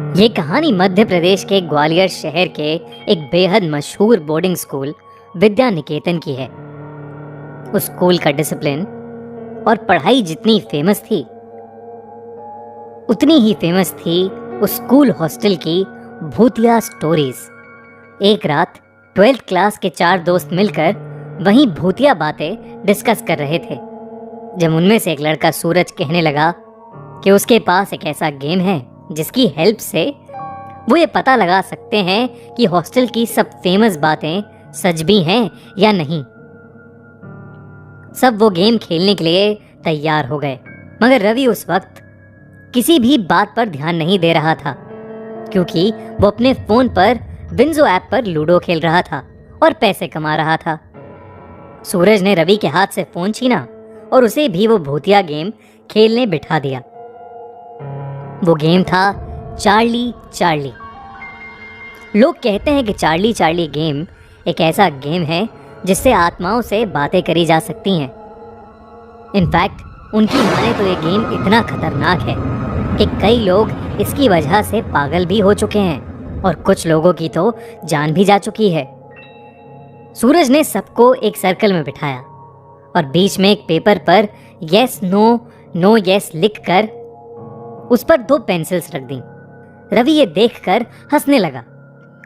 ये कहानी मध्य प्रदेश के ग्वालियर शहर के एक बेहद मशहूर बोर्डिंग स्कूल विद्या निकेतन की है। उस स्कूल का डिसिप्लिन और पढ़ाई जितनी फेमस थी, उतनी ही फेमस थी उस स्कूल हॉस्टल की भूतिया स्टोरीज। एक रात 12th क्लास के 4 दोस्त मिलकर वहीं भूतिया बातें डिस्कस कर रहे थे, जब उनमें से एक लड़का सूरज कहने लगा कि उसके पास एक ऐसा गेम है जिसकी हेल्प से वो ये पता लगा सकते हैं कि हॉस्टल की सब फेमस बातें सच भी हैं या नहीं। सब वो गेम खेलने के लिए तैयार हो गए, मगर रवि उस वक्त किसी भी बात पर ध्यान नहीं दे रहा था, क्योंकि वो अपने फोन पर विंजो ऐप पर लूडो खेल रहा था और पैसे कमा रहा था। सूरज ने रवि के हाथ से फोन छीना और उसे भी वो भूतिया गेम खेलने बिठा दिया। वो गेम था चार्ली चार्ली। लोग कहते हैं कि चार्ली चार्ली गेम एक ऐसा गेम है जिससे आत्माओं से बातें करी जा सकती हैं। इनफैक्ट उनकी माने तो ये गेम इतना खतरनाक है कि कई लोग इसकी वजह से पागल भी हो चुके हैं और कुछ लोगों की तो जान भी जा चुकी है। सूरज ने सबको एक सर्कल में बिठाया और बीच में एक पेपर पर यस नो नो यस लिखकर उस पर 2 पेंसिल्स रख दी। रवि ये देखकर हंसने लगा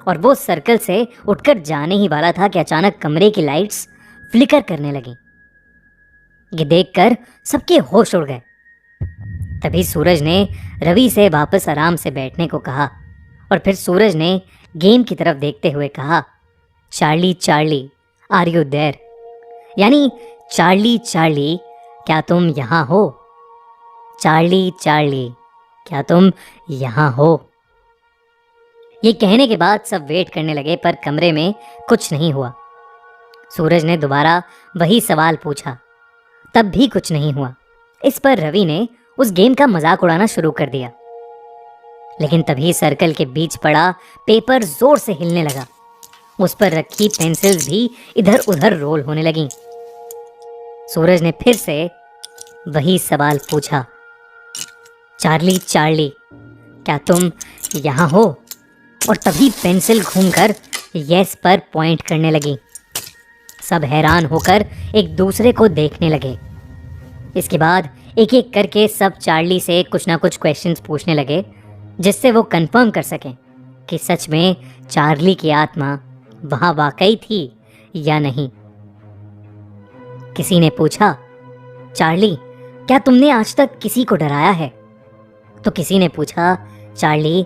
और वो सर्कल से उठकर जाने ही वाला था कि अचानक कमरे की लाइट्स फ्लिकर करने लगी। ये देखकर सबके होश उड़ गए। तभी सूरज ने रवि से वापस आराम से बैठने को कहा और फिर सूरज ने गेम की तरफ देखते हुए कहा, Charlie Charlie are you there? यानी चार्ली चार्ली क्या तुम यहाँ हो? चार्ली चार्ली क्या तुम यहाँ हो? ये कहने के बाद सब वेट करने लगे, पर कमरे में कुछ नहीं हुआ। सूरज ने दोबारा वही सवाल पूछा, तब भी कुछ नहीं हुआ। इस पर रवि ने उस गेम का मजाक उड़ाना शुरू कर दिया। लेकिन तभी सर्कल के बीच पड़ा पेपर जोर से हिलने लगा। उस पर रखी पेंसिल्स भी इधर उधर रोल होने लगीं। सूरज ने फिर से वही सवाल पूछा, चार्ली चार्ली क्या तुम यहाँ हो? और तभी पेंसिल घूमकर यस पर पॉइंट करने लगी। सब हैरान होकर एक दूसरे को देखने लगे। इसके बाद एक एक करके सब चार्ली से कुछ ना कुछ क्वेश्चंस पूछने लगे, जिससे वो कंफर्म कर सकें कि सच में चार्ली की आत्मा वहाँ वाकई थी या नहीं। किसी ने पूछा, चार्ली क्या तुमने आज तक किसी को डराया है? तो किसी ने पूछा, चार्ली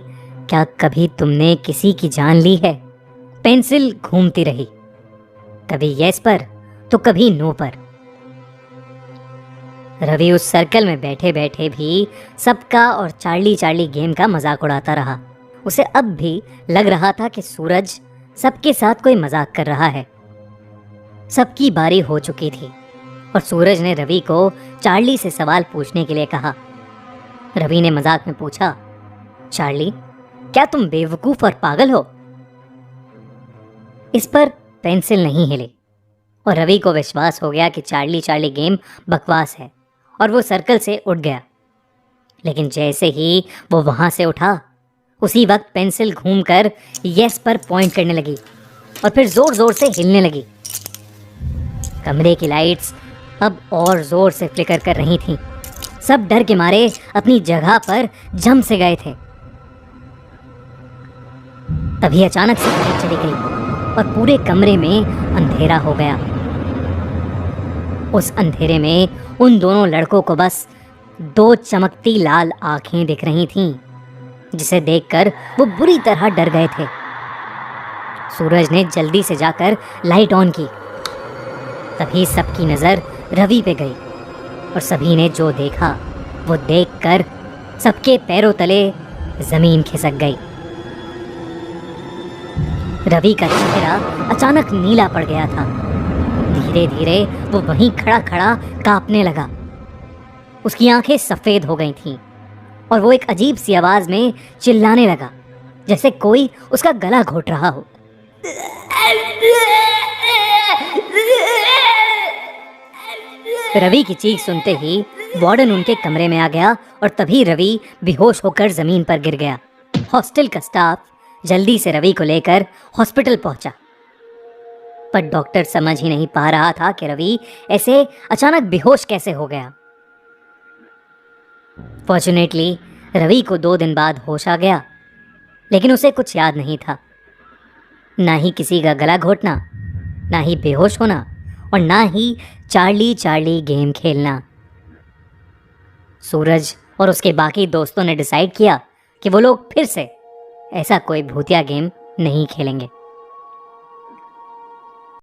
क्या कभी तुमने किसी की जान ली है? पेंसिल घूमती रही, कभी यस पर तो कभी नो पर। रवि उस सर्कल में बैठे बैठे भी सबका और चार्ली चार्ली गेम का मजाक उड़ाता रहा। उसे अब भी लग रहा था कि सूरज सबके साथ कोई मजाक कर रहा है। सबकी बारी हो चुकी थी और सूरज ने रवि को चार्ली से सवाल पूछने के लिए कहा। रवि ने मजाक में पूछा, चार्ली क्या तुम बेवकूफ और पागल हो? इस पर पेंसिल नहीं हिली और रवि को विश्वास हो गया कि चार्ली चार्ली गेम बकवास है और वो सर्कल से उठ गया। लेकिन जैसे ही वो वहां से उठा, उसी वक्त पेंसिल घूमकर यस पर पॉइंट करने लगी और फिर जोर जोर से हिलने लगी। कमरे की लाइट्स अब और जोर से फ्लिकर कर रही थीं। सब डर के मारे अपनी जगह पर जम से गए थे। तभी अचानक से लाइट चली गई और पूरे कमरे में अंधेरा हो गया। उस अंधेरे में उन दोनों लड़कों को बस 2 चमकती लाल आंखें दिख रही थीं, जिसे देखकर वो बुरी तरह डर गए थे। सूरज ने जल्दी से जाकर लाइट ऑन की। तभी सबकी नजर रवि पे गई और सभी ने जो देखा वो देखकर सबके पैरों तले जमीन खिसक गई। रवि का चेहरा अचानक नीला पड़ गया था। धीरे धीरे वो वहीं खड़ा खड़ा कांपने लगा। उसकी आंखें सफेद हो गई थीं और वो एक अजीब सी आवाज में चिल्लाने लगा, जैसे कोई उसका गला घोट रहा हो। रवि की चीख सुनते ही वार्डन उनके कमरे में आ गया और तभी रवि बेहोश होकर जमीन पर गिर गया। हॉस्टल का स्टाफ जल्दी से रवि को लेकर हॉस्पिटल पहुंचा, पर डॉक्टर समझ ही नहीं पा रहा था कि रवि ऐसे अचानक बेहोश कैसे हो गया। फॉर्चुनेटली रवि को 2 दिन बाद होश आ गया, लेकिन उसे कुछ याद नहीं था, ना ही किसी का गला घोटना, ना ही बेहोश होना, और ना ही चार्ली चार्ली गेम खेलना। सूरज और उसके बाकी दोस्तों ने डिसाइड किया कि वो लोग फिर से ऐसा कोई भूतिया गेम नहीं खेलेंगे।